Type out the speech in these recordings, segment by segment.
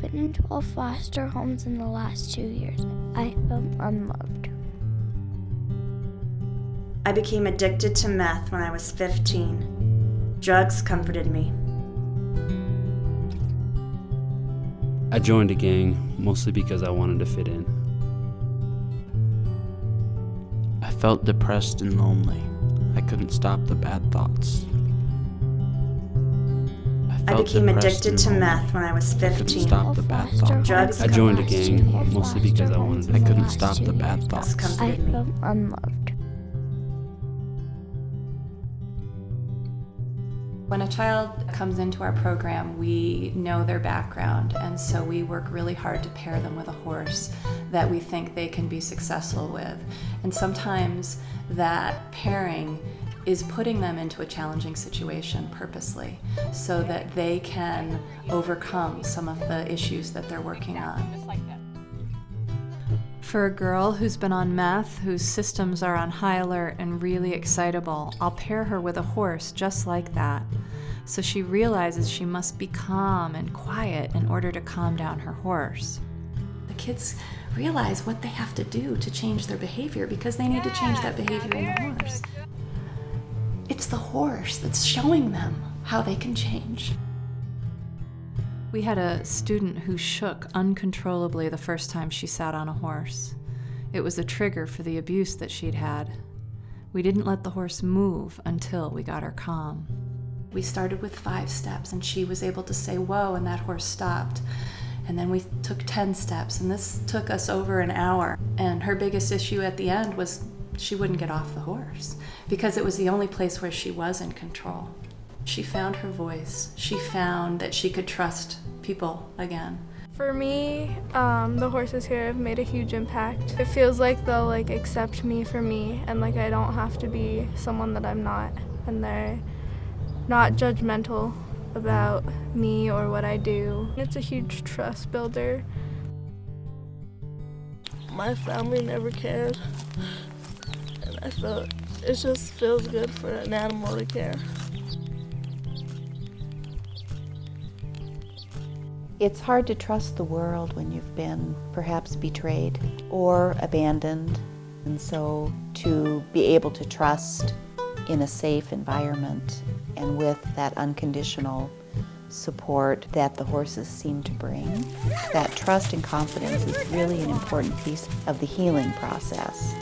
been in 12 foster homes in the last 2 years. I felt unloved. I became addicted to meth when I was 15. Drugs comforted me. I joined a gang mostly because I wanted to fit in. I felt depressed and lonely. I couldn't stop the bad thoughts. I became addicted to meth when I was 15. Stop the bad thoughts. Drugs I joined a gang mostly because I wanted to. I couldn't stop the bad thoughts. I felt unloved. When a child comes into our program, we know their background, and so we work really hard to pair them with a horse that we think they can be successful with. And sometimes that pairing is putting them into a challenging situation purposely so that they can overcome some of the issues that they're working on. For a girl who's been on meth, whose systems are on high alert and really excitable, I'll pair her with a horse just like that. So she realizes she must be calm and quiet in order to calm down her horse. The kids realize what they have to do to change their behavior because they need to change that behavior in the horse. It's the horse that's showing them how they can change. We had a student who shook uncontrollably the first time she sat on a horse. It was a trigger for the abuse that she'd had. We didn't let the horse move until we got her calm. We started with 5 steps, and she was able to say, whoa, and that horse stopped. And then we took 10 steps, and this took us over an hour. And her biggest issue at the end was she wouldn't get off the horse because it was the only place where she was in control. She found her voice. She found that she could trust people again. For me, the horses here have made a huge impact. It feels like they'll accept me for me, and I don't have to be someone that I'm not, and they're not judgmental about me or what I do. It's a huge trust builder. My family never cared, and I felt it just feels good for an animal to care. It's hard to trust the world when you've been perhaps betrayed or abandoned. And so to be able to trust in a safe environment and with that unconditional support that the horses seem to bring, that trust and confidence is really an important piece of the healing process.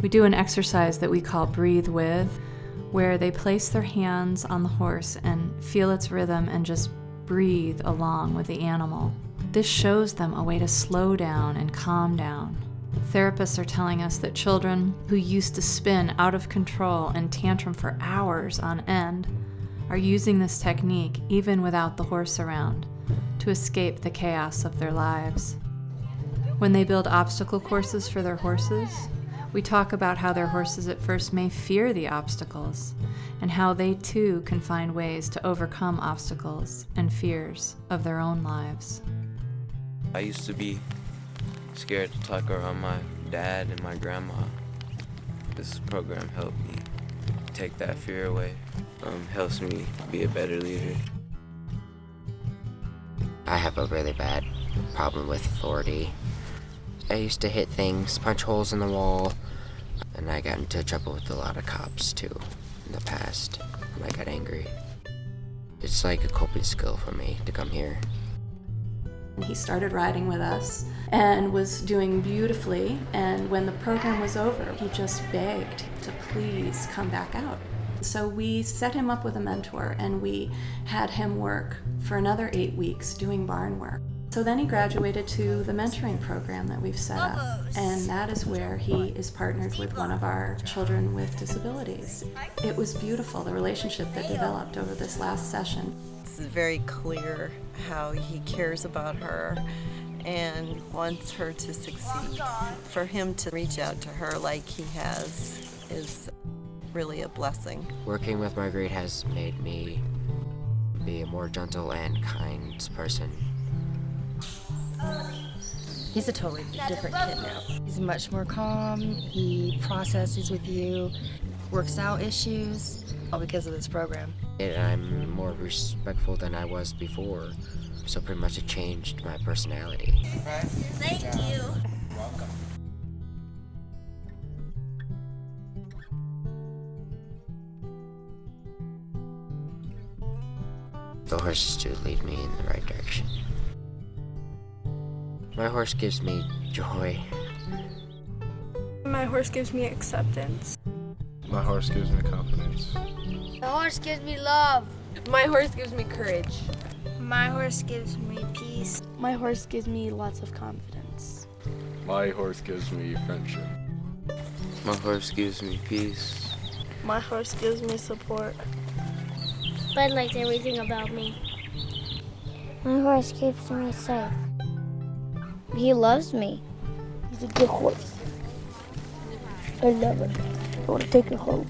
We do an exercise that we call Breathe With, where they place their hands on the horse and feel its rhythm and just breathe along with the animal. This shows them a way to slow down and calm down. Therapists are telling us that children who used to spin out of control and tantrum for hours on end are using this technique even without the horse around to escape the chaos of their lives. When they build obstacle courses for their horses, we talk about how their horses at first may fear the obstacles and how they too can find ways to overcome obstacles and fears of their own lives. I used to be scared to talk around my dad and my grandma. This program helped me take that fear away. Helps me be a better leader. I have a really bad problem with authority. I used to hit things, punch holes in the wall, and I got into trouble with a lot of cops too in the past when I got angry. It's like a coping skill for me to come here. He started riding with us and was doing beautifully, and when the program was over, he just begged to please come back out. So we set him up with a mentor, and we had him work for another 8 weeks doing barn work. So then he graduated to the mentoring program that we've set up, and that is where he is partnered with one of our children with disabilities. It was beautiful, the relationship that developed over this last session. It's very clear how he cares about her and wants her to succeed. For him to reach out to her like he has is really a blessing. Working with Marguerite has made me be a more gentle and kind person. He's a totally different kid now. He's much more calm, he processes with you, works out issues, all because of this program. And I'm more respectful than I was before. So pretty much it changed my personality. Thank you. Welcome. The horses do lead me in the right direction. My horse gives me joy. My horse gives me acceptance. My horse gives me confidence. The horse gives me love. My horse gives me courage. My horse gives me peace. My horse gives me lots of confidence. My horse gives me friendship. My horse gives me peace. My horse gives me support. Bud likes everything about me. My horse keeps me safe. He loves me. He's a good horse. I love it. I want to take it home.